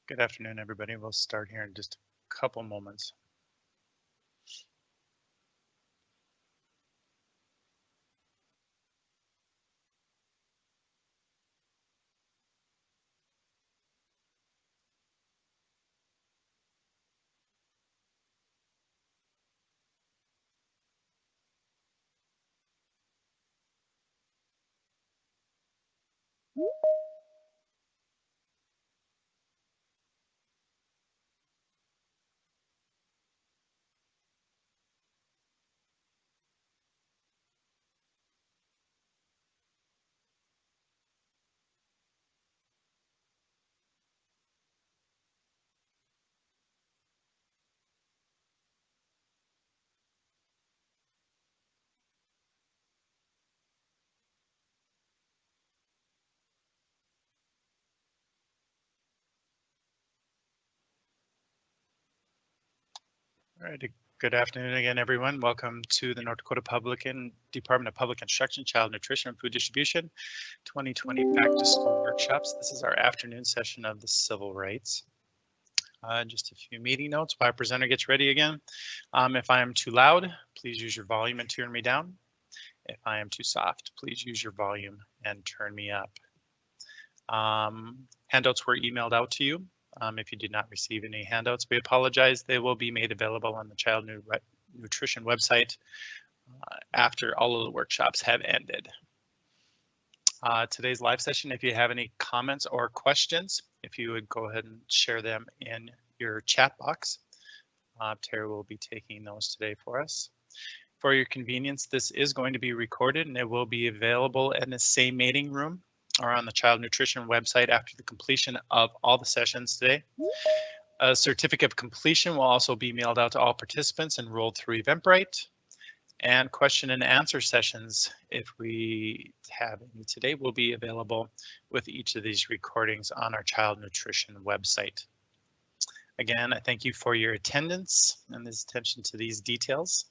Good afternoon, everybody. We'll start here in just a couple moments. All right. Good afternoon again, everyone. Welcome to the North Dakota Department of Public Instruction, Child Nutrition and Food Distribution 2020 Back to School Workshops. This is our afternoon session of the Civil Rights. Just a few meeting notes while our presenter gets ready again. If I am too loud, please use your volume and turn me down. If I am too soft, please use your volume and turn me up. Handouts were emailed out to you. If you did not receive any handouts, we apologize. They will be made available on the Child Nutrition website after all of the workshops have ended. Today's live session, if you have any comments or questions, if you would go ahead and share them in your chat box. Terry will be taking those today for us. For your convenience, this is going to be recorded and it will be available in the same meeting room or on the Child Nutrition website after the completion of all the sessions today. A certificate of completion will also be mailed out to all participants enrolled through Eventbrite. And question and answer sessions, if we have any today, will be available with each of these recordings on our Child Nutrition website. Again, I thank you for your attendance and this attention to these details.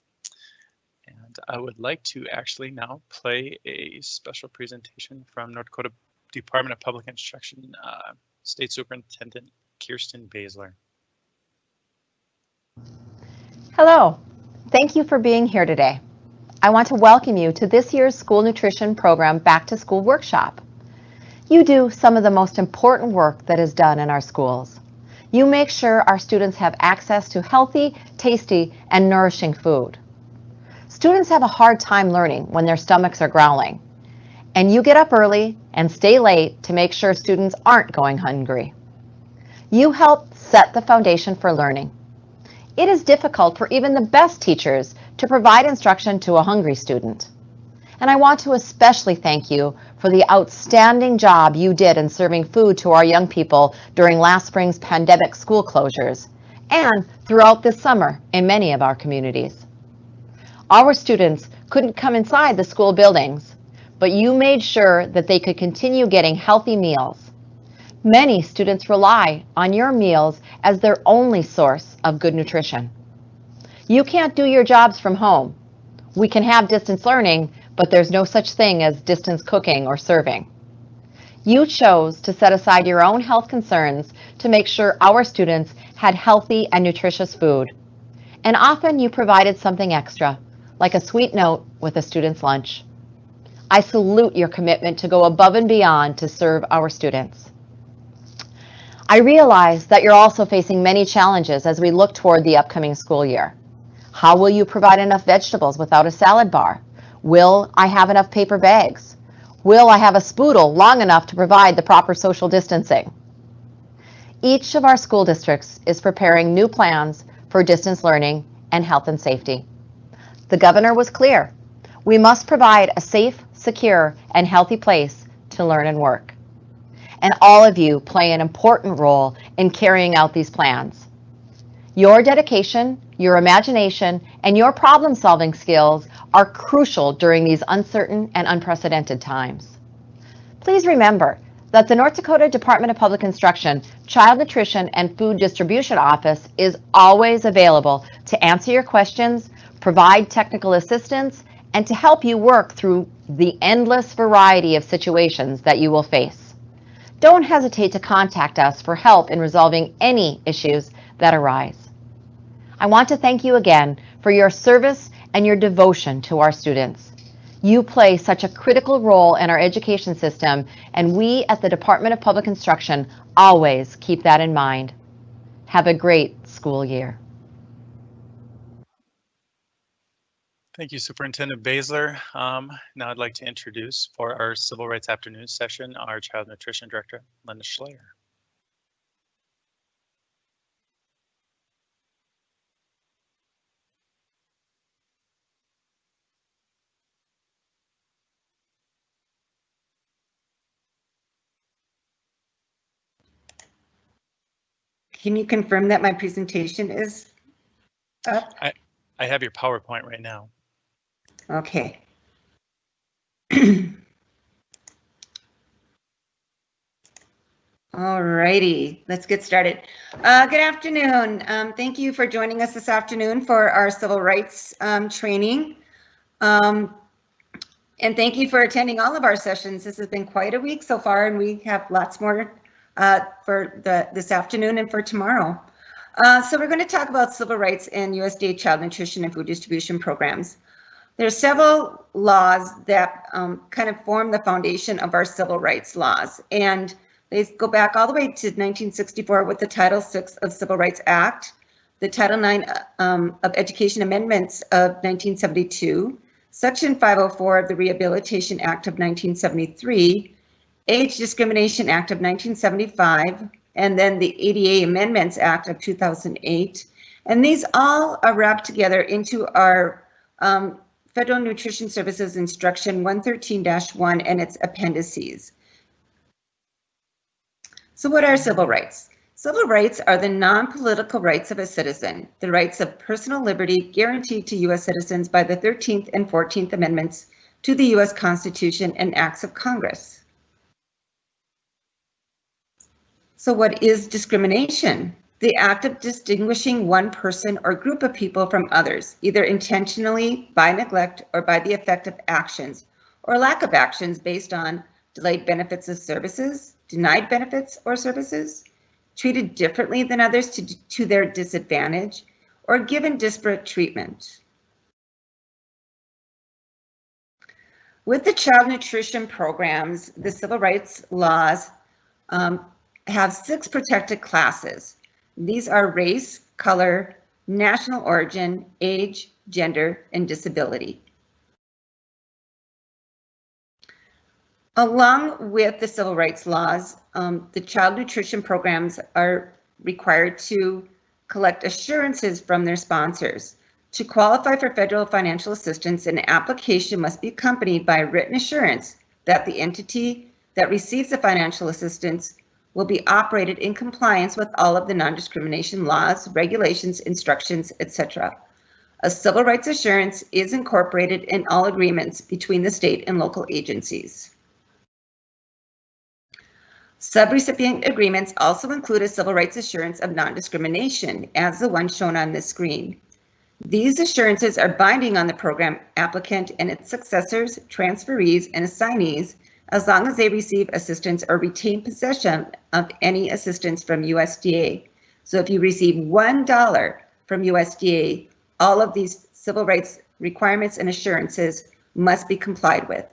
And I would like to actually now play a special presentation from North Dakota Department of Public Instruction, State Superintendent Kirsten Basler. Hello, thank you for being here today. I want to welcome you to this year's School Nutrition Program Back to School Workshop. You do some of the most important work that is done in our schools. You make sure our students have access to healthy, tasty, and nourishing food. Students have a hard time learning when their stomachs are growling, and you get up early and stay late to make sure students aren't going hungry. You help set the foundation for learning. It is difficult for even the best teachers to provide instruction to a hungry student. And I want to especially thank you for the outstanding job you did in serving food to our young people during last spring's pandemic school closures and throughout this summer in many of our communities. Our students couldn't come inside the school buildings, but you made sure that they could continue getting healthy meals. Many students rely on your meals as their only source of good nutrition. You can't do your jobs from home. We can have distance learning, but there's no such thing as distance cooking or serving. You chose to set aside your own health concerns to make sure our students had healthy and nutritious food. And often you provided something extra, like a sweet note with a student's lunch. I salute your commitment to go above and beyond to serve our students. I realize that you're also facing many challenges as we look toward the upcoming school year. How will you provide enough vegetables without a salad bar? Will I have enough paper bags? Will I have a spoodle long enough to provide the proper social distancing? Each of our school districts is preparing new plans for distance learning and health and safety. The governor was clear. We must provide a safe, secure, and healthy place to learn and work. And all of you play an important role in carrying out these plans. Your dedication, your imagination, and your problem-solving skills are crucial during these uncertain and unprecedented times. Please remember that the North Dakota Department of Public Instruction Child Nutrition and Food Distribution Office is always available to answer your questions, provide technical assistance, and to help you work through the endless variety of situations that you will face. Don't hesitate to contact us for help in resolving any issues that arise. I want to thank you again for your service and your devotion to our students. You play such a critical role in our education system, and we at the Department of Public Instruction always keep that in mind. Have a great school year. Thank you, Superintendent Baszler. Now I'd like to introduce for our Civil Rights Afternoon session, our Child Nutrition Director, Linda Schleyer. Can you confirm that my presentation is up? I have your PowerPoint right now. Okay. All righty, let's get started. Good afternoon. Thank you for joining us this afternoon for our civil rights training. And thank you for attending all of our sessions. This has been quite a week so far, and we have lots more for this afternoon and for tomorrow. So we're going to talk about civil rights and USDA child nutrition and food distribution programs. There are several laws that kind of form the foundation of our civil rights laws, and they go back all the way to 1964 with the Title VI of Civil Rights Act, the Title IX of Education Amendments of 1972, Section 504 of the Rehabilitation Act of 1973, Age Discrimination Act of 1975, and then the ADA Amendments Act of 2008. And these all are wrapped together into our Federal Nutrition Services Instruction 113-1 and its appendices. So what are civil rights? Civil rights are the non-political rights of a citizen, the rights of personal liberty guaranteed to U.S. citizens by the 13th and 14th Amendments to the U.S. Constitution and Acts of Congress. So what is discrimination? The act of distinguishing one person or group of people from others, either intentionally, by neglect, or by the effect of actions or lack of actions based on delayed benefits of services, denied benefits or services, treated differently than others to their disadvantage, or given disparate treatment. With the child nutrition programs, the civil rights laws have 6 protected classes. These are race, color, national origin, age, gender, and disability. Along with the civil rights laws, the child nutrition programs are required to collect assurances from their sponsors. To qualify for federal financial assistance, an application must be accompanied by a written assurance that the entity that receives the financial assistance will be operated in compliance with all of the non-discrimination laws, regulations, instructions, etc. A civil rights assurance is incorporated in all agreements between the state and local agencies. Subrecipient agreements also include a civil rights assurance of non-discrimination, as the one shown on this screen. These assurances are binding on the program applicant and its successors, transferees, and assignees, as long as they receive assistance or retain possession of any assistance from USDA. So if you receive $1 from USDA, all of these civil rights requirements and assurances must be complied with.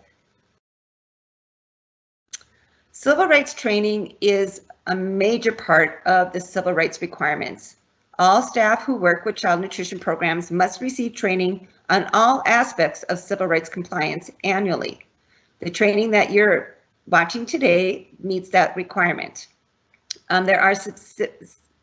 Civil rights training is a major part of the civil rights requirements. All staff who work with child nutrition programs must receive training on all aspects of civil rights compliance annually. The training that you're watching today meets that requirement. There are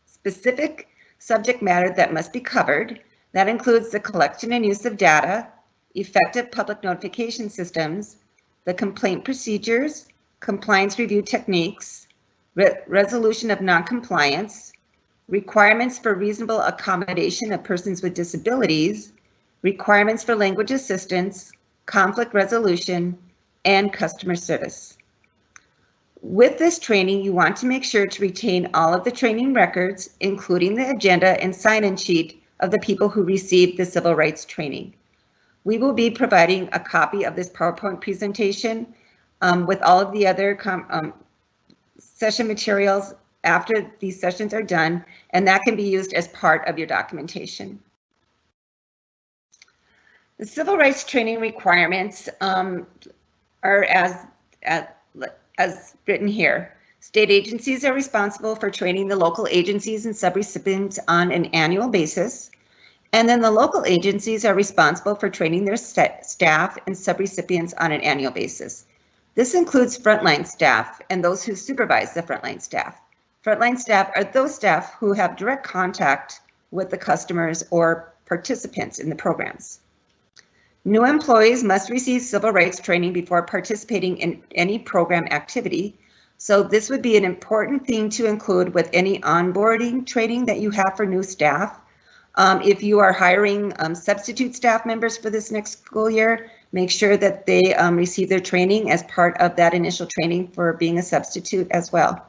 specific subject matter that must be covered. That includes the collection and use of data, effective public notification systems, the complaint procedures, compliance review techniques, resolution of non-compliance, requirements for reasonable accommodation of persons with disabilities, requirements for language assistance, conflict resolution, and customer service. With this training, you want to make sure to retain all of the training records, including the agenda and sign-in sheet of the people who received the civil rights training. We will be providing a copy of this PowerPoint presentation with all of the other session materials after these sessions are done, and that can be used as part of your documentation. The civil rights training requirements are as written here. State agencies are responsible for training the local agencies and subrecipients on an annual basis. And then the local agencies are responsible for training their staff and subrecipients on an annual basis. This includes frontline staff and those who supervise the frontline staff. Frontline staff are those staff who have direct contact with the customers or participants in the programs. New employees must receive civil rights training before participating in any program activity. So this would be an important thing to include with any onboarding training that you have for new staff. If you are hiring substitute staff members for this next school year, make sure that they receive their training as part of that initial training for being a substitute as well.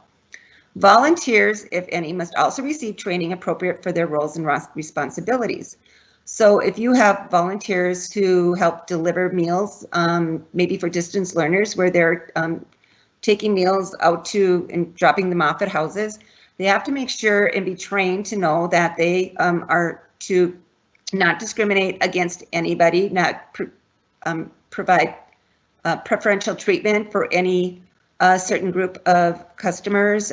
Volunteers, if any, must also receive training appropriate for their roles and responsibilities. So if you have volunteers who help deliver meals, maybe for distance learners where they're taking meals out to and dropping them off at houses, they have to make sure and be trained to know that they are to not discriminate against anybody, not provide preferential treatment for any certain group of customers,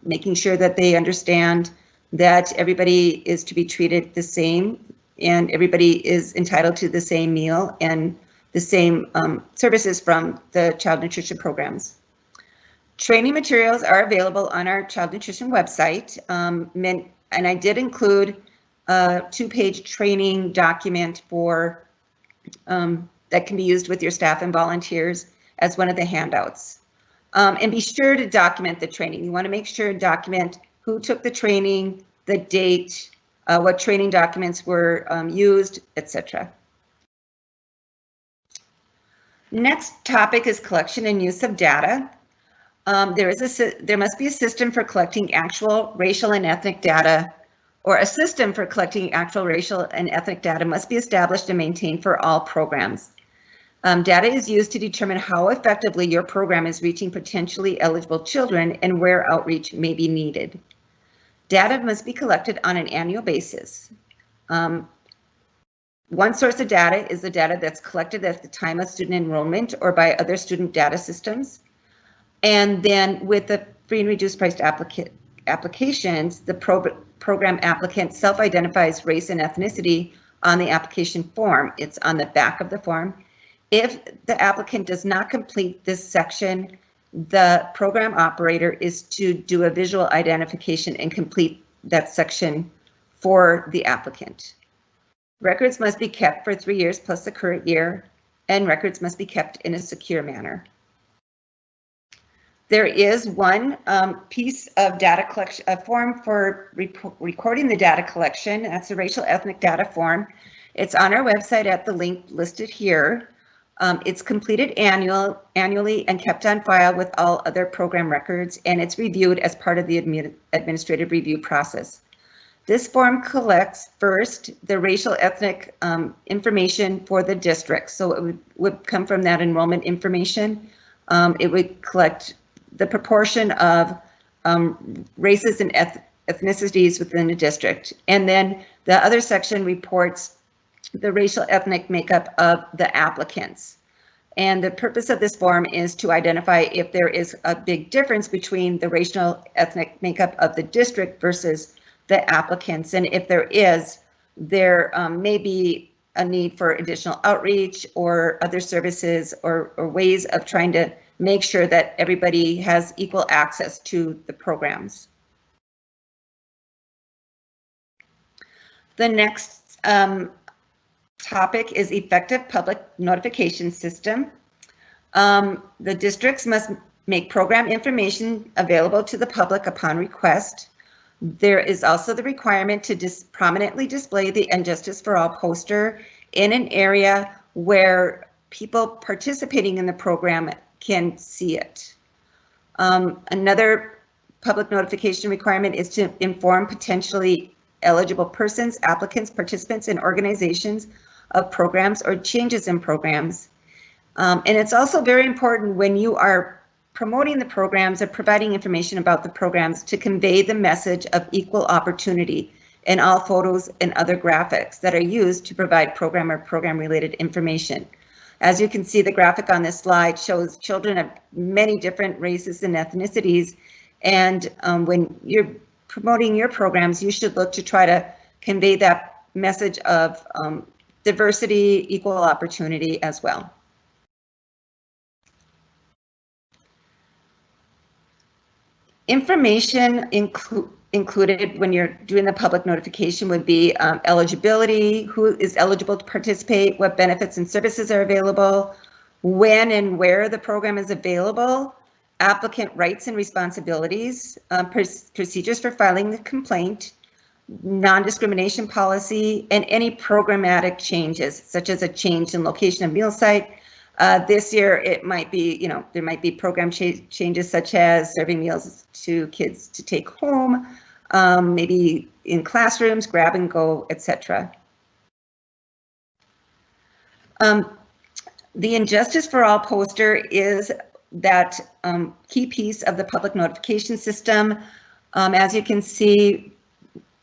making sure that they understand that everybody is to be treated the same and everybody is entitled to the same meal and the same services from the child nutrition programs. Training materials are available on our child nutrition website, and I did include a 2-page training document for that can be used with your staff and volunteers as one of the handouts. And be sure to document the training. You want to make sure and document who took the training, the date, what training documents were used, etc. Next topic is collection and use of data. There must be a system for collecting actual racial and ethnic data, or a system for collecting actual racial and ethnic data must be established and maintained for all programs. Data is used to determine how effectively your program is reaching potentially eligible children and where outreach may be needed. Data must be collected on an annual basis. One source of data is the data that's collected at the time of student enrollment or by other student data systems. And then with the free and reduced priced applications, the program applicant self-identifies race and ethnicity on the application form. It's on the back of the form. If the applicant does not complete this section, the program operator is to do a visual identification and complete that section for the applicant. Records must be kept for 3 years plus the current year, and records must be kept in a secure manner. There is one piece of data collection, a form for recording the data collection. That's the racial ethnic data form. It's on our website at the link listed here. It's completed annually and kept on file with all other program records, and it's reviewed as part of the administrative review process. This form collects first the racial ethnic information for the district. So it would come from that enrollment information. It would collect the proportion of races and ethnicities within the district. And then the other section reports the racial ethnic makeup of the applicants. And the purpose of this form is to identify if there is a big difference between the racial ethnic makeup of the district versus the applicants. And if there is, there may be a need for additional outreach or other services or ways of trying to make sure that everybody has equal access to the programs. The next topic is effective public notification system. The districts must make program information available to the public upon request. There is also the requirement to prominently display the Injustice for All poster in an area where people participating in the program can see it. Another public notification requirement is to inform potentially eligible persons, applicants, participants, and organizations of programs or changes in programs. And it's also very important when you are promoting the programs or providing information about the programs to convey the message of equal opportunity in all photos and other graphics that are used to provide program or program-related information. As you can see, the graphic on this slide shows children of many different races and ethnicities, and when you're promoting your programs, you should look to try to convey that message of diversity, equal opportunity as well. Information included when you're doing the public notification would be eligibility, who is eligible to participate, what benefits and services are available, when and where the program is available, applicant rights and responsibilities, procedures for filing the complaint, non-discrimination policy, and any programmatic changes, such as a change in location of meal site. This year, it might be, there might be program changes such as serving meals to kids to take home, maybe in classrooms, grab and go, etc. The Injustice for All poster is that key piece of the public notification system. As you can see,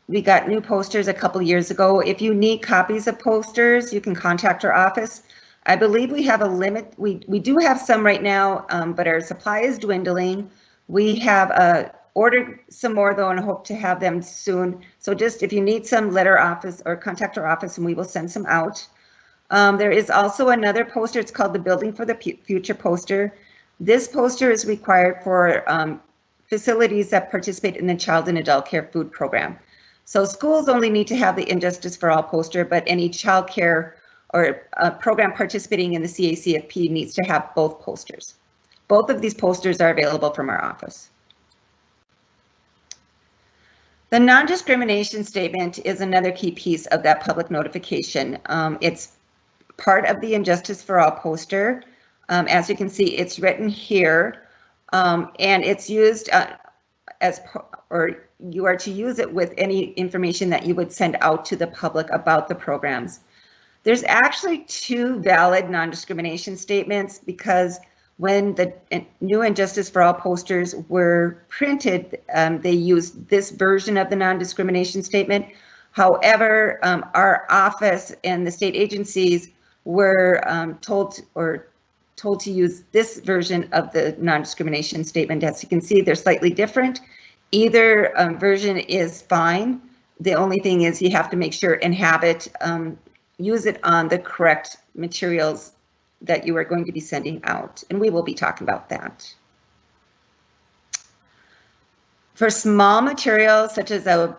we got new posters a couple years ago. If you need copies of posters, you can contact our office. I believe we have a limit. We do have some right now, but our supply is dwindling. We have ordered some more though and hope to have them soon. So just if you need some, let our office or contact our office and we will send some out. There is also another poster. It's called the Building for the Future poster. This poster is required for facilities that participate in the Child and Adult Care Food Program. So schools only need to have the Injustice for All poster, but any child care or a program participating in the CACFP needs to have both posters. Both of these posters are available from our office. The non-discrimination statement is another key piece of that public notification. It's part of the Injustice for All poster. As you can see, it's written here, and it's used you are to use it with any information that you would send out to the public about the programs. There's actually two valid non-discrimination statements because when the new Injustice for All posters were printed, they used this version of the non-discrimination statement. However, our office and the state agencies were told to use this version of the non-discrimination statement. As you can see, they're slightly different. Either version is fine. The only thing is you have to make sure and have it, use it on the correct materials that you are going to be sending out, and we will be talking about that. For small materials such as a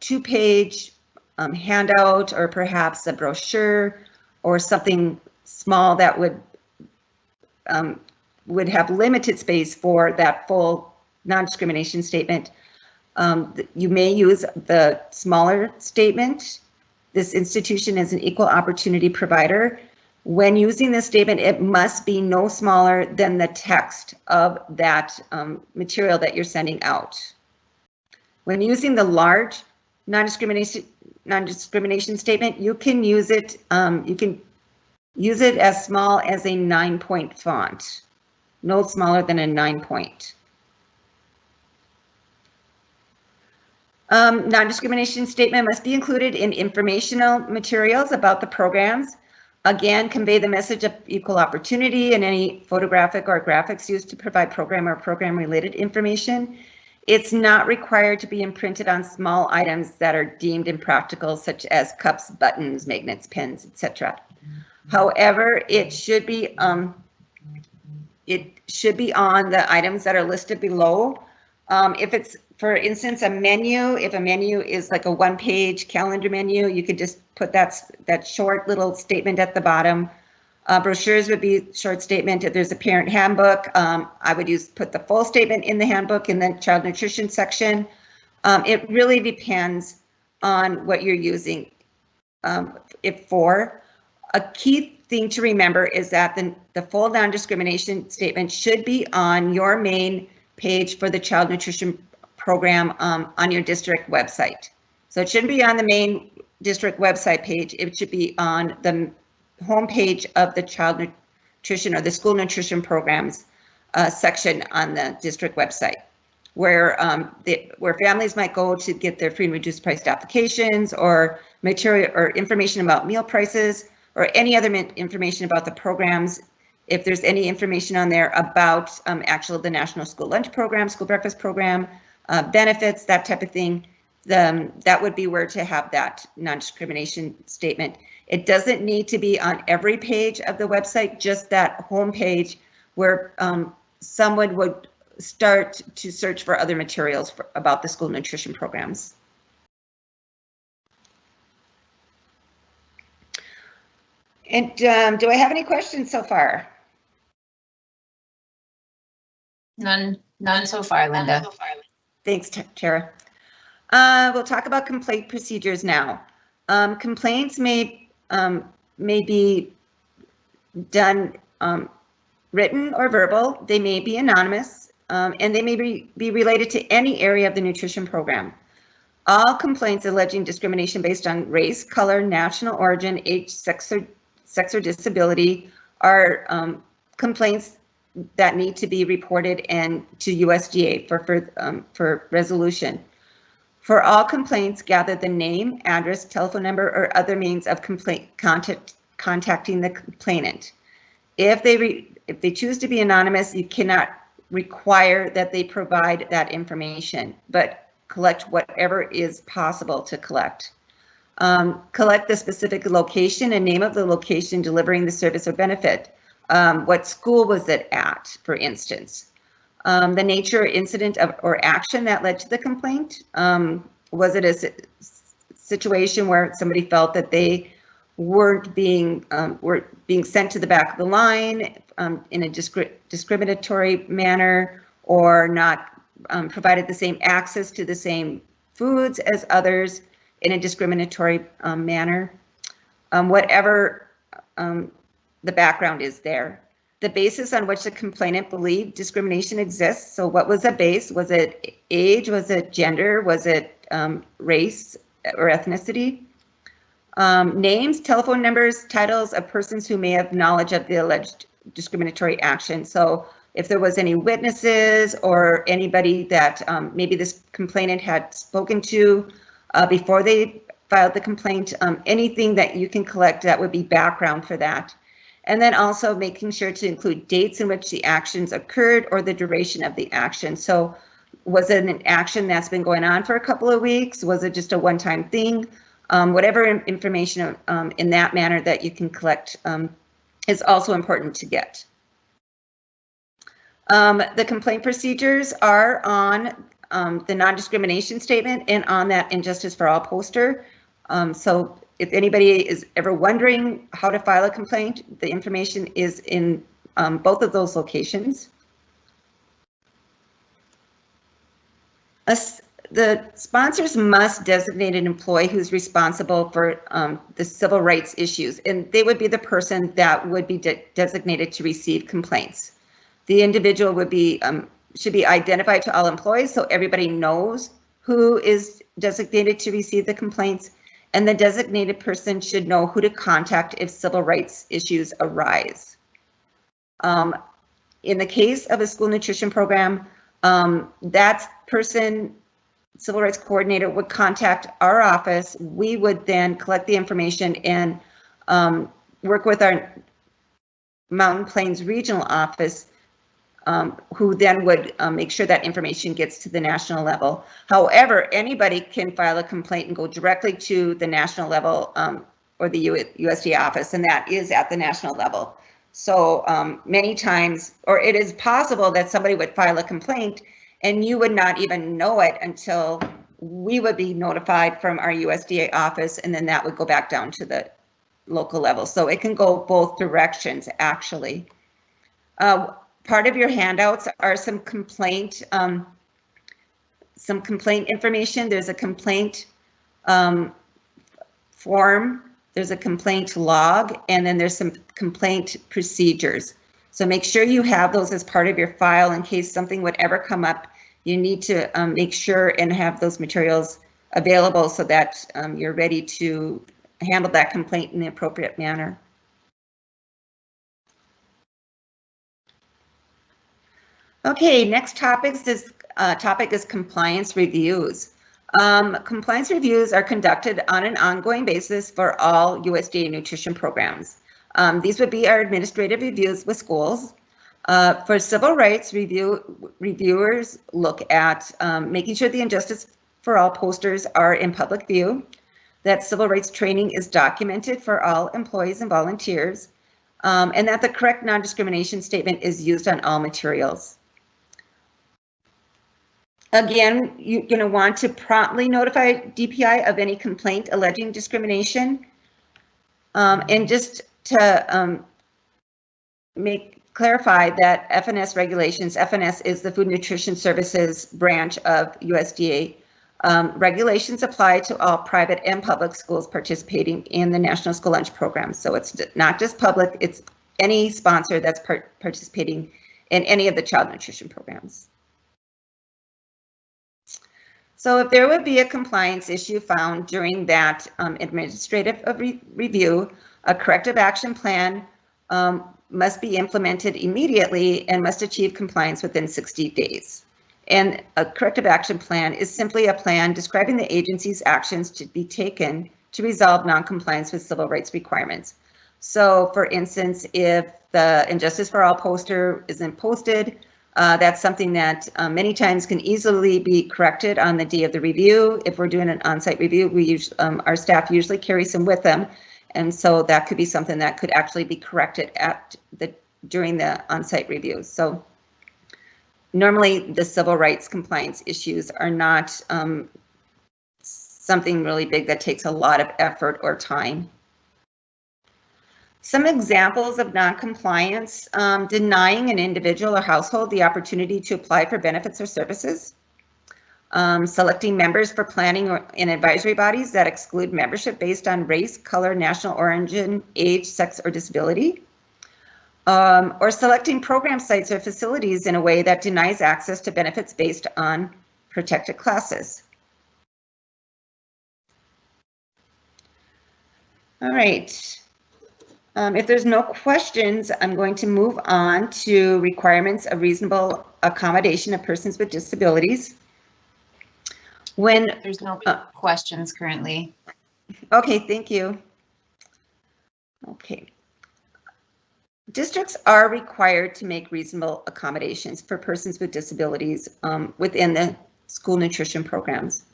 2-page handout or perhaps a brochure or something small that would have limited space for that full non-discrimination statement, you may use the smaller statement. This institution is an equal opportunity provider. When using this statement, it must be no smaller than the text of that material that you're sending out. When using the large non-discrimination statement, you can use it as small as a 9-point font, no smaller than a 9-point. Non-discrimination statement must be included in informational materials about the programs. Again, convey the message of equal opportunity and any photographic or graphics used to provide program or program-related information. It's not required to be imprinted on small items that are deemed impractical, such as cups, buttons, magnets, pens, etc. However, it should be on the items that are listed below. If it's, for instance, a menu, if a menu is like a 1-page calendar menu, you could just put that short little statement at the bottom. Brochures would be short statement. If there's a parent handbook, I would put the full statement in the handbook in the child nutrition section. It really depends on what you're using it for. A key thing to remember is that the full non-discrimination statement should be on your main page for the child nutrition program on your district website. So it shouldn't be on the main district website page. It should be on the home page of the child nutrition or the school nutrition programs section on the district website, where families might go to get their free and reduced priced applications or material or information about meal prices or any other information about the programs. If there's any information on there about the National School Lunch Program, School Breakfast Program, benefits, that type of thing, that would be where to have that non-discrimination statement. It doesn't need to be on every page of the website, just that home page where someone would start to search for other materials about the school nutrition programs. And do I have any questions so far? None so far, Linda. Thanks, Tara. We'll talk about complaint procedures now. Complaints may be done written or verbal. They may be anonymous, and they may be related to any area of the nutrition program. All complaints alleging discrimination based on race, color, national origin, age, sex, or disability are complaints that need to be reported and to USDA for resolution. For all complaints, gather the name, address, telephone number, or other means of contacting the complainant. If they choose to be anonymous, you cannot require that they provide that information, but collect whatever is possible to collect. Collect the specific location and name of the location delivering the service or benefit. What school was it at, for instance? The nature or incident or action that led to the complaint. Was it a situation where somebody felt that they were being sent to the back of the line in a discriminatory manner, or not provided the same access to the same foods as others in a discriminatory manner? Whatever the background is there. The basis on which the complainant believed discrimination exists. So what was the base? Was it age? Was it gender? Was it race or ethnicity? Names, telephone numbers, titles of persons who may have knowledge of the alleged discriminatory action. So if there was any witnesses or anybody that maybe this complainant had spoken to before they filed the complaint, anything that you can collect that would be background for that. And then also making sure to include dates in which the actions occurred or the duration of the action. So was it an action that's been going on for a couple of weeks? Was it just a one-time thing? Whatever information in that manner that you can collect is also important to get. The complaint procedures are on the non-discrimination statement and on that Injustice for All poster. So if anybody is ever wondering how to file a complaint, the information is in both of those locations. The sponsors must designate an employee who's responsible for the civil rights issues, and they would be the person that would be designated to receive complaints. The individual would be should be identified to all employees, so everybody knows who is designated to receive the complaints, and the designated person should know who to contact if civil rights issues arise. In the case of a school nutrition program, that person, civil rights coordinator, would contact our office. We would then collect the information and work with our Mountain Plains regional office, who then would make sure that information gets to the national level. However, anybody can file a complaint and go directly to the national level or the USDA office, and that is at the national level. So many times, or it is possible that somebody would file a complaint and you would not even know it until we would be notified from our USDA office, and then that would go back down to the local level. So it can go both directions, actually. Part of your handouts are some complaint information. There's a complaint form, there's a complaint log, and then there's some complaint procedures. So make sure you have those as part of your file in case something would ever come up. You need to make sure and have those materials available so that you're ready to handle that complaint in the appropriate manner. Okay, next topic is compliance reviews. Compliance reviews are conducted on an ongoing basis for all USDA nutrition programs. These would be our administrative reviews with schools. For civil rights reviewers look at making sure the Injustice for All posters are in public view, that civil rights training is documented for all employees and volunteers, and that the correct non-discrimination statement is used on all materials. Again, you're going to want to promptly notify DPI of any complaint alleging discrimination. And just to clarify that FNS regulations, FNS is the Food Nutrition Services branch of USDA. Regulations apply to all private and public schools participating in the National School Lunch Program. So it's not just public, it's any sponsor that's participating in any of the child nutrition programs. So if there would be a compliance issue found during that administrative review, a corrective action plan must be implemented immediately and must achieve compliance within 60 days. And a corrective action plan is simply a plan describing the agency's actions to be taken to resolve non-compliance with civil rights requirements. So for instance, if the Injustice for All poster isn't posted, that's something that many times can easily be corrected on the day of the review. If we're doing an on-site review, our staff usually carries them with them. And so that could be something that could actually be corrected during the on-site review. So normally the civil rights compliance issues are not something really big that takes a lot of effort or time. Some examples of non-compliance: denying an individual or household the opportunity to apply for benefits or services, selecting members for planning and advisory bodies that exclude membership based on race, color, national origin, age, sex, or disability, or selecting program sites or facilities in a way that denies access to benefits based on protected classes. All right. If there's no questions, I'm going to move on to requirements of reasonable accommodation of persons with disabilities. When There's no questions currently. Okay, thank you. Okay. Districts are required to make reasonable accommodations for persons with disabilities within the school nutrition programs.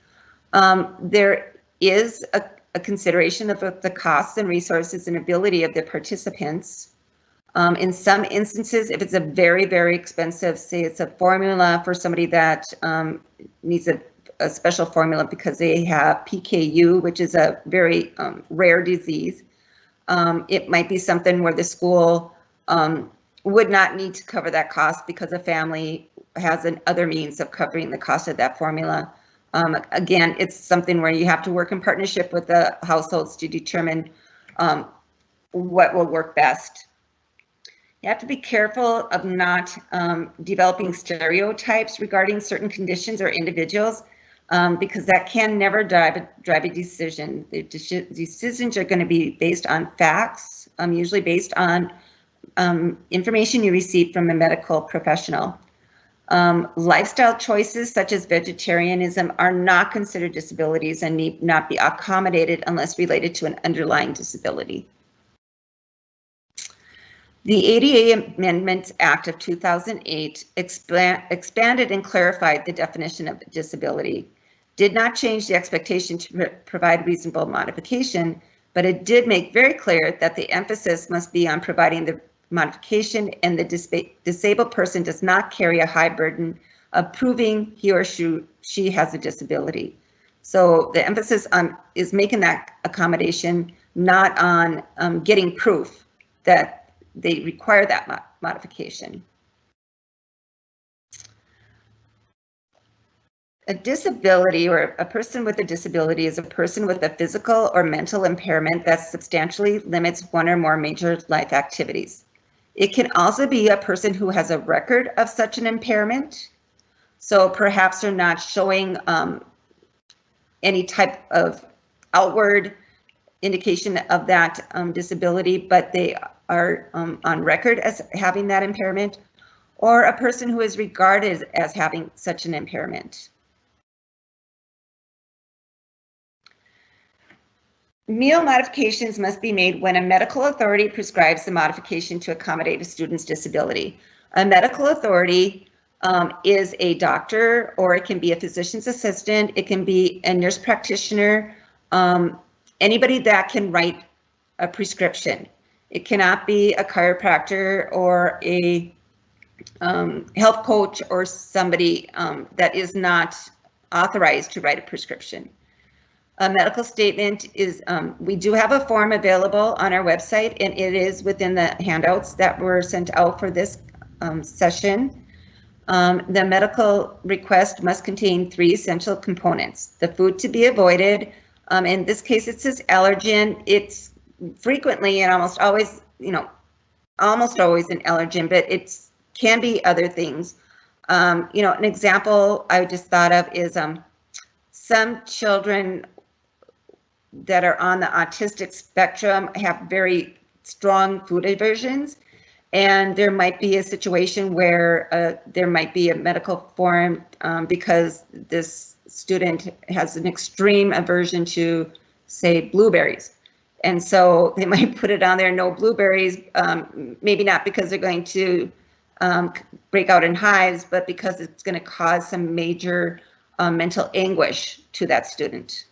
There is a consideration of the costs and resources and ability of the participants. In some instances, if it's a very, very expensive, say it's a formula for somebody that needs a special formula because they have PKU, which is a very rare disease, it might be something where the school would not need to cover that cost because a family has other means of covering the cost of that formula. Again, it's something where you have to work in partnership with the households to determine what will work best. You have to be careful of not developing stereotypes regarding certain conditions or individuals because that can never drive a decision. The decisions are going to be based on facts, usually based on information you receive from a medical professional. Lifestyle choices such as vegetarianism are not considered disabilities and need not be accommodated unless related to an underlying disability. The ADA Amendments Act of 2008 expanded and clarified the definition of disability, did not change the expectation to provide reasonable modification, but it did make very clear that the emphasis must be on providing the modification, and the disabled person does not carry a high burden of proving he or she has a disability. So the emphasis is making that accommodation, not on getting proof that they require that modification. A disability, or a person with a disability, is a person with a physical or mental impairment that substantially limits one or more major life activities. It can also be a person who has a record of such an impairment. So perhaps they're not showing any type of outward indication of that disability, but they are on record as having that impairment. or a person who is regarded as having such an impairment. Meal modifications must be made when a medical authority prescribes the modification to accommodate a student's disability. A medical authority is a doctor, or it can be a physician's assistant, it can be a nurse practitioner, anybody that can write a prescription. It cannot be a chiropractor or a health coach or somebody that is not authorized to write a prescription. A medical statement is, we do have a form available on our website, and it is within the handouts that were sent out for this session. The medical request must contain 3 essential components. The food to be avoided, in this case it says allergen. It's frequently and almost always, almost always an allergen, but it can be other things. An example I just thought of is some children that are on the autistic spectrum have very strong food aversions, and there might be a situation where there might be a medical form because this student has an extreme aversion to, say, blueberries. And so they might put it on there, no blueberries, maybe not because they're going to break out in hives, but because it's going to cause some major mental anguish to that student.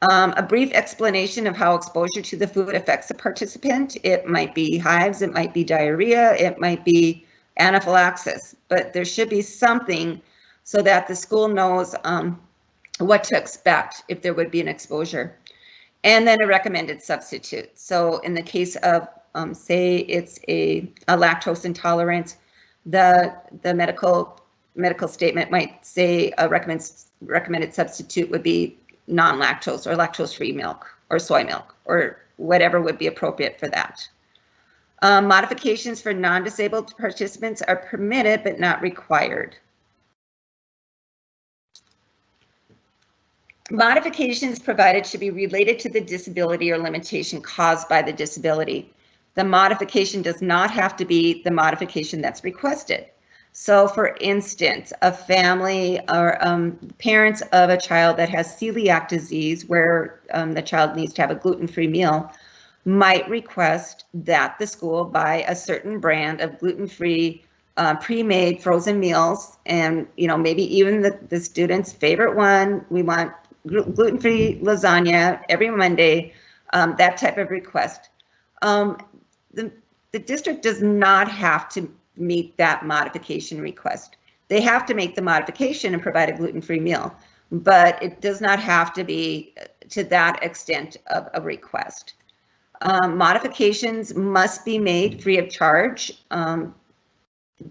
A brief explanation of how exposure to the food affects the participant. It might be hives, it might be diarrhea, it might be anaphylaxis, but there should be something so that the school knows what to expect if there would be an exposure. And then a recommended substitute. So in the case of, say it's a lactose intolerance, the medical statement might say a recommended substitute would be non-lactose or lactose-free milk or soy milk or whatever would be appropriate for that. Modifications for non-disabled participants are permitted but not required. Modifications provided should be related to the disability or limitation caused by the disability. The modification does not have to be the modification that's requested. So for instance, a family or parents of a child that has celiac disease where the child needs to have a gluten-free meal might request that the school buy a certain brand of gluten-free pre-made frozen meals, and maybe even the student's favorite one. We want gluten-free lasagna every Monday, that type of request. The district does not have to meet that modification request. They have to make the modification and provide a gluten-free meal, but it does not have to be to that extent of a request. Modifications must be made free of charge.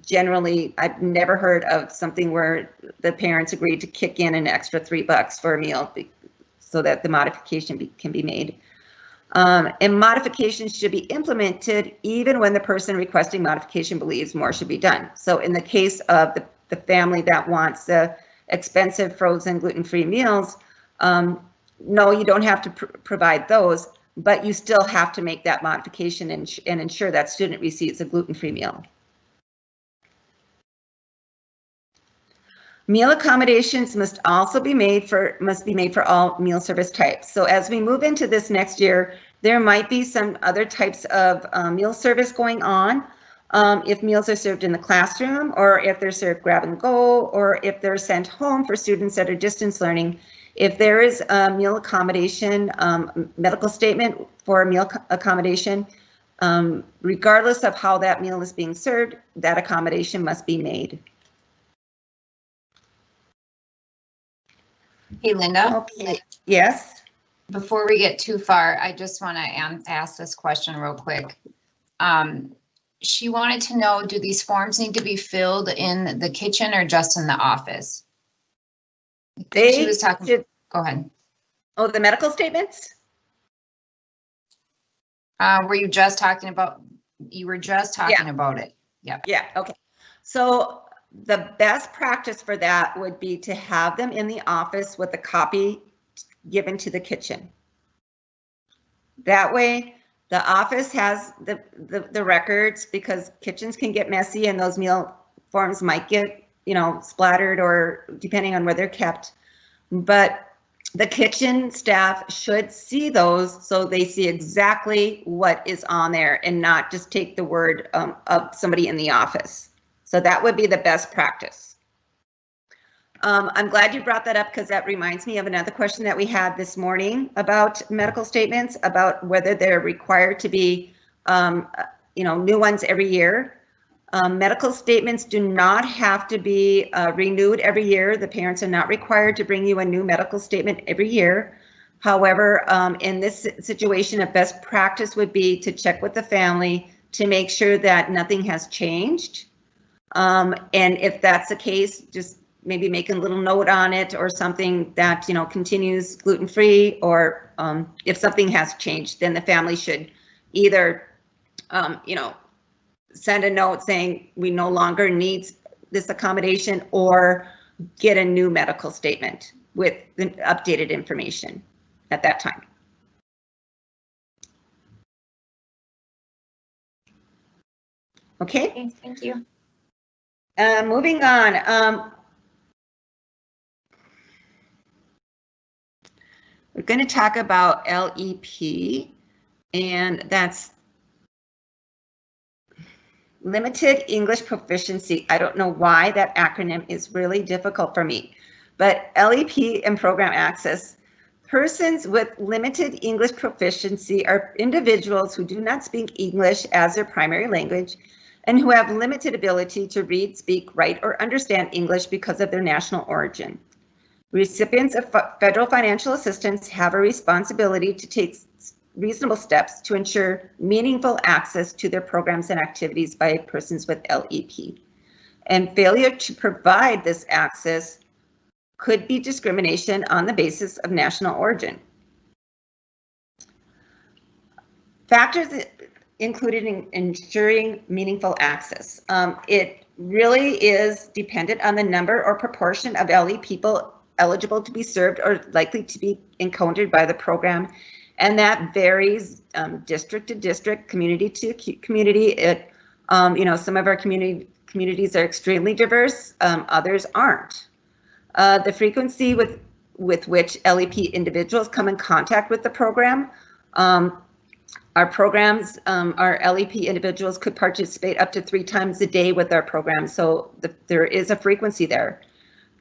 Generally, I've never heard of something where the parents agreed to kick in an extra $3 for a meal so that the modification can be made. And modifications should be implemented even when the person requesting modification believes more should be done. So in the case of the family that wants the expensive frozen gluten-free meals, no, you don't have to provide those, but you still have to make that modification and ensure that student receives a gluten-free meal. Meal accommodations must also be made for all meal service types. So as we move into this next year, there might be some other types of meal service going on. If meals are served in the classroom, or if they're served grab and go, or if they're sent home for students that are distance learning. If there is a meal accommodation, medical statement for a meal accommodation, regardless of how that meal is being served, that accommodation must be made. Hey, Linda. Okay. Yes. Before we get too far, I just want to ask this question real quick. She wanted to know, do these forms need to be filled in the kitchen or just in the office? She was talking. Go ahead. Oh, the medical statements? Were you just talking about? You were just talking about it. Yeah. Yeah. Okay. So the best practice for that would be to have them in the office with a copy given to the kitchen. That way the office has the records, because kitchens can get messy and those meal forms might get, splattered or depending on where they're kept. But the kitchen staff should see those so they see exactly what is on there and not just take the word of somebody in the office. So that would be the best practice. I'm glad you brought that up because that reminds me of another question that we had this morning about medical statements, about whether they're required to be, new ones every year. Medical statements do not have to be renewed every year. The parents are not required to bring you a new medical statement every year. However, in this situation, a best practice would be to check with the family to make sure that nothing has changed. And if that's the case, just maybe make a little note on it or something that, continues gluten-free, or if something has changed, then the family should either, send a note saying we no longer need this accommodation, or get a new medical statement with the updated information at that time. Okay. Okay, thank you. Moving on. We're going to talk about LEP, and that's Limited English Proficiency. I don't know why that acronym is really difficult for me, but LEP and program access. Persons with limited English proficiency are individuals who do not speak English as their primary language and who have limited ability to read, speak, write, or understand English because of their national origin. Recipients of federal financial assistance have a responsibility to take reasonable steps to ensure meaningful access to their programs and activities by persons with LEP. And failure to provide this access could be discrimination on the basis of national origin. Factors included in ensuring meaningful access. It really is dependent on the number or proportion of LE people eligible to be served or likely to be encountered by the program. And that varies district to district, community to community. It, some of our communities are extremely diverse, others aren't. The frequency with which LEP individuals come in contact with the program. Our programs, our LEP individuals could participate up to 3 times a day with our program, so there is a frequency there.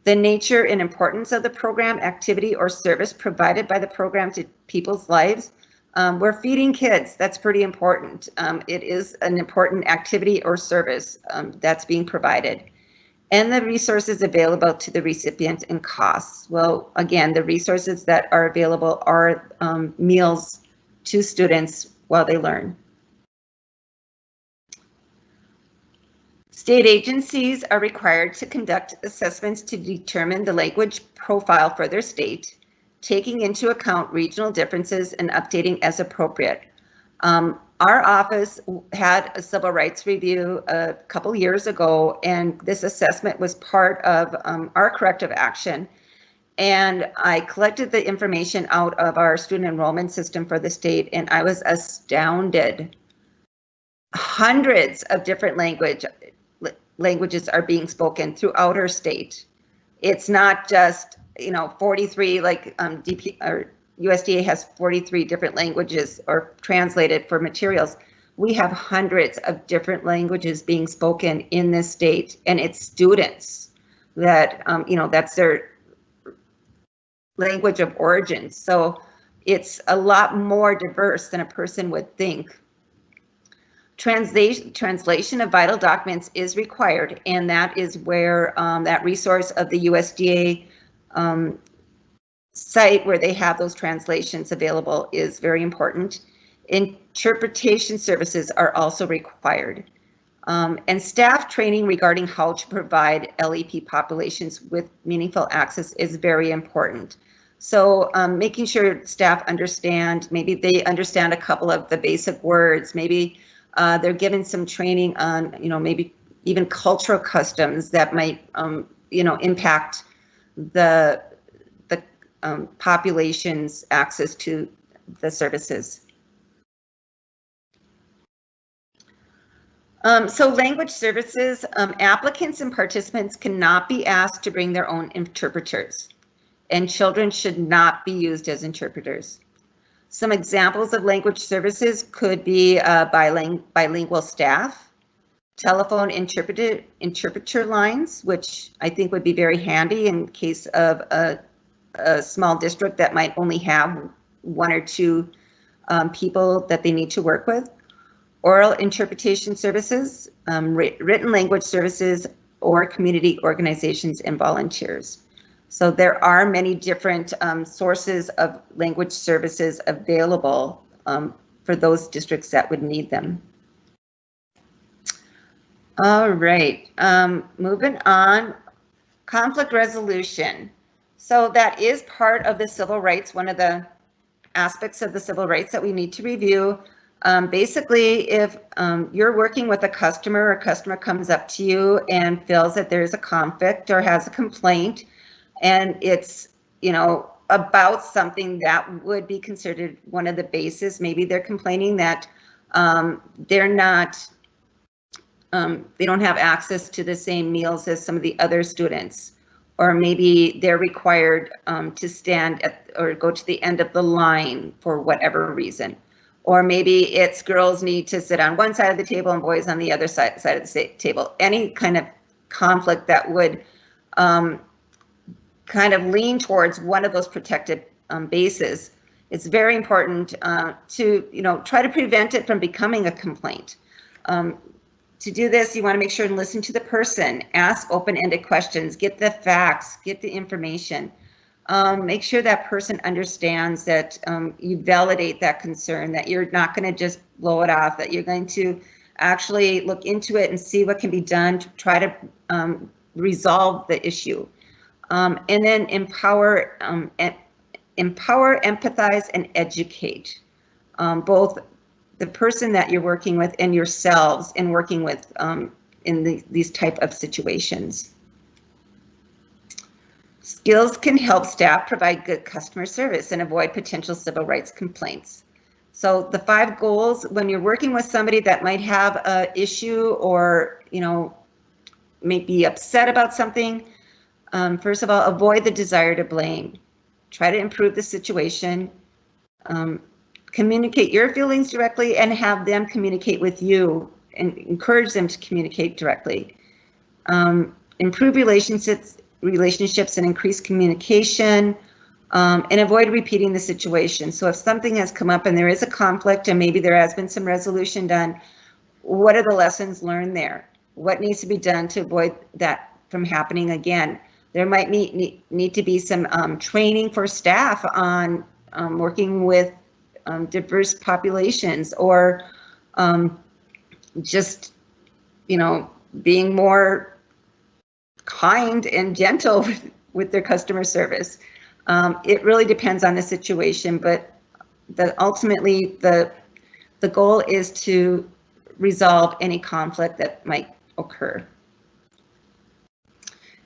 The nature and importance of the program, activity, or service provided by the program to people's lives. We're feeding kids, that's pretty important. It is an important activity or service that's being provided. And the resources available to the recipient and costs. Well, again, the resources that are available are meals to students while they learn. State agencies are required to conduct assessments to determine the language profile for their state, taking into account regional differences and updating as appropriate. Our office had a civil rights review a couple years ago, and this assessment was part of our corrective action. And I collected the information out of our student enrollment system for the state, and I was astounded. Hundreds of different languages are being spoken throughout our state. It's not just 43 like DP or USDA has 43 different languages or translated for materials. We have hundreds of different languages being spoken in this state, and it's students that that's their language of origin. So it's a lot more diverse than a person would think. Translation of vital documents is required, and that is where that resource of the USDA site where they have those translations available is very important. Interpretation services are also required. And staff training regarding how to provide LEP populations with meaningful access is very important. So making sure staff understand, maybe they understand a couple of the basic words, maybe they're given some training on, maybe even cultural customs that might, impact the population's access to the services. So language services, applicants and participants cannot be asked to bring their own interpreters, and children should not be used as interpreters. Some examples of language services could be bilingual staff, telephone interpreter lines, which I think would be very handy in case of a small district that might only have one or two people that they need to work with. Oral interpretation services, written language services, or community organizations and volunteers. So there are many different sources of language services available for those districts that would need them. All right, moving on, conflict resolution. So that is part of the civil rights, one of the aspects of the civil rights that we need to review. Basically, if you're working with a customer comes up to you and feels that there's a conflict or has a complaint, and it's, you know, about something that would be considered one of the bases, maybe they're complaining that they're not, they don't have access to the same meals as some of the other students, or maybe they're required to stand at or go to the end of the line for whatever reason. Or maybe it's girls need to sit on one side of the table and boys on the other side of the table. Any kind of conflict that would kind of lean towards one of those protected bases. It's very important to, you know, try to prevent it from becoming a complaint. To do this, you want to make sure and listen to the person, ask open-ended questions, get the facts, get the information. Make sure that person understands that you validate that concern, that you're not going to just blow it off, that you're going to actually look into it and see what can be done to try to resolve the issue. And then empower, empathize, and educate both the person that you're working with and yourselves in working with in these type of situations. Skills can help staff provide good customer service and avoid potential civil rights complaints. So the 5 goals, when you're working with somebody that might have an issue or, you know, may be upset about something, first of all, avoid the desire to blame. Try to improve the situation. Communicate your feelings directly and have them communicate with you and encourage them to communicate directly. Improve relationships and increase communication, and avoid repeating the situation. So if something has come up and there is a conflict and maybe there has been some resolution done, what are the lessons learned there? What needs to be done to avoid that from happening again? There might need to be some training for staff on working with diverse populations, or just, you know, being more kind and gentle with their customer service. It really depends on the situation, but ultimately the goal is to resolve any conflict that might occur.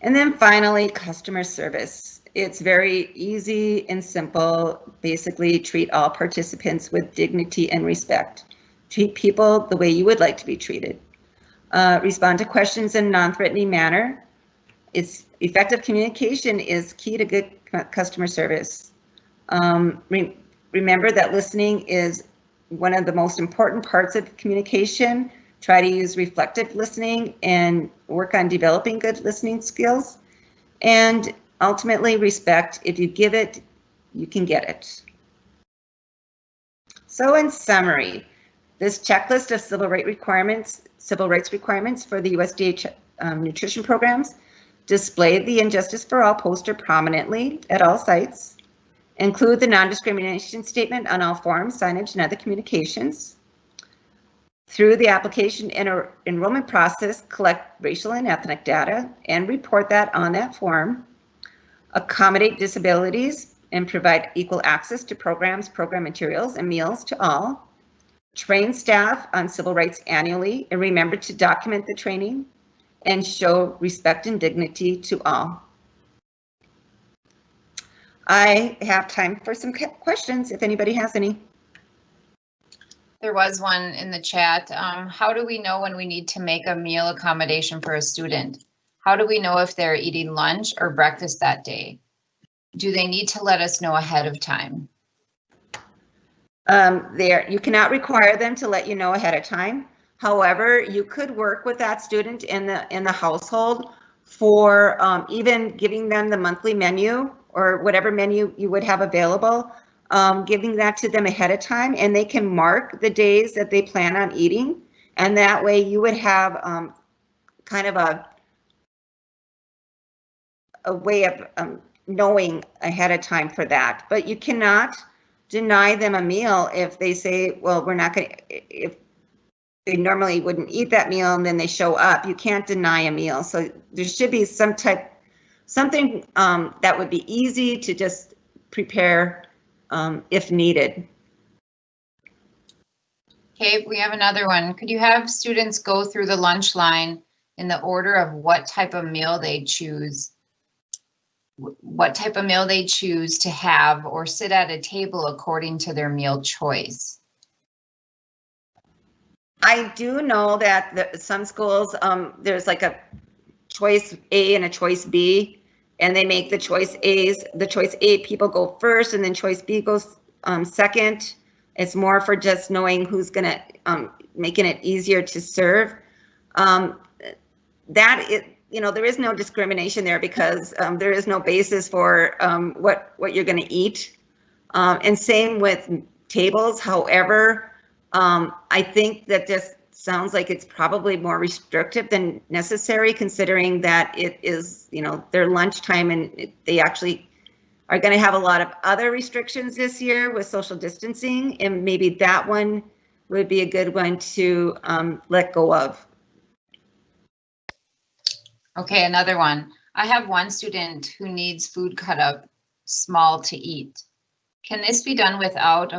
And then finally, customer service. It's very easy and simple. Basically, treat all participants with dignity and respect. Treat people the way you would like to be treated. Respond to questions in a non-threatening manner. It's effective communication is key to good customer service. Remember that listening is one of the most important parts of communication. Try to use reflective listening and work on developing good listening skills. And ultimately, respect. If you give it, you can get it. So in summary, this checklist of civil rights requirements for the USDA nutrition programs display the Injustice for All poster prominently at all sites, include the non-discrimination statement on all forms, signage, and other communications. Through the application and enrollment process, collect racial and ethnic data and report that on that form. Accommodate disabilities and provide equal access to programs, program materials, and meals to all. Train staff on civil rights annually and remember to document the training, and show respect and dignity to all. I have time for some questions if anybody has any. There was one in the chat. How do we know when we need to make a meal accommodation for a student? How do we know if they're eating lunch or breakfast that day? Do they need to let us know ahead of time? You cannot require them to let you know ahead of time. However, you could work with that student in the household for even giving them the monthly menu or whatever menu you would have available, giving that to them ahead of time, and they can mark the days that they plan on eating. And that way you would have kind of a way of knowing ahead of time for that. But you cannot deny them a meal if they say, well, we're not going to, if they normally wouldn't eat that meal and then they show up. You can't deny a meal. So there should be something that would be easy to just prepare if needed. Okay, we have another one. Could you have students go through the lunch line in the order of what type of meal they choose? What type of meal they choose to have, or sit at a table according to their meal choice? I do know that some schools, there's like a choice A and a choice B, and they make the choice A people go first, and then choice B goes second. It's more for just knowing who's gonna, making it easier to serve. There is no discrimination there because there is no basis for what you're going to eat. And same with tables. However, I think that this sounds like it's probably more restrictive than necessary, considering that it is, their lunchtime, and they actually are going to have a lot of other restrictions this year with social distancing, and maybe that one would be a good one to let go of. Okay, another one. I have one student who needs food cut up small to eat. Can this be done without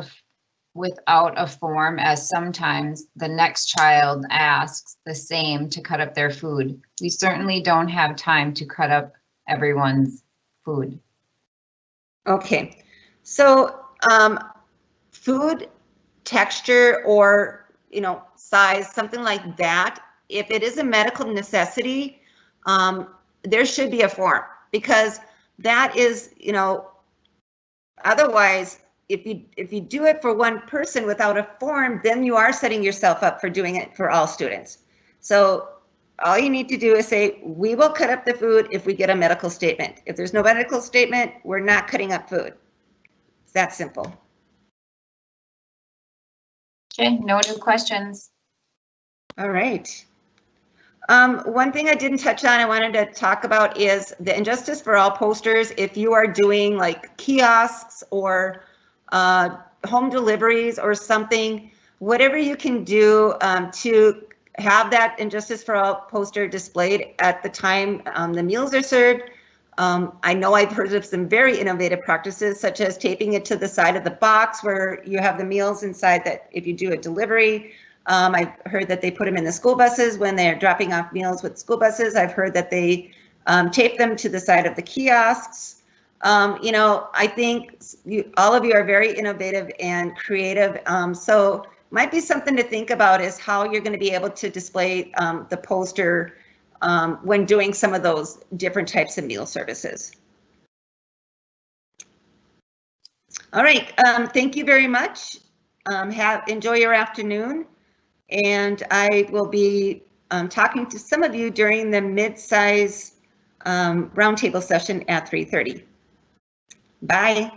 a form, as sometimes the next child asks the same to cut up their food? We certainly don't have time to cut up everyone's food. Okay, so food texture or size, something like that, if it is a medical necessity, there should be a form, because that is, otherwise, if you do it for one person without a form, then you are setting yourself up for doing it for all students. So all you need to do is say, we will cut up the food if we get a medical statement. If there's no medical statement, we're not cutting up food. It's that simple. Okay, no new questions. All right. One thing I didn't touch on, I wanted to talk about, is the Injustice for All posters. If you are doing like kiosks or home deliveries or something, whatever you can do to have that Injustice for All poster displayed at the time the meals are served. I know I've heard of some very innovative practices, such as taping it to the side of the box where you have the meals inside, that if you do a delivery. I've heard that they put them in the school buses when they're dropping off meals with school buses. I've heard that they tape them to the side of the kiosks. I think all of you are very innovative and creative. So might be something to think about, is how you're going to be able to display the poster when doing some of those different types of meal services. All right, thank you very much. Enjoy your afternoon. And I will be talking to some of you during the mid-size roundtable session at 3:30. Bye.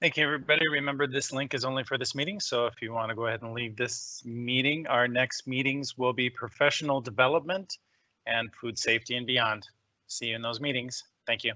Thank you, everybody. Remember, this link is only for this meeting. So if you want to go ahead and leave this meeting, our next meetings will be professional development and food safety and beyond. See you in those meetings. Thank you.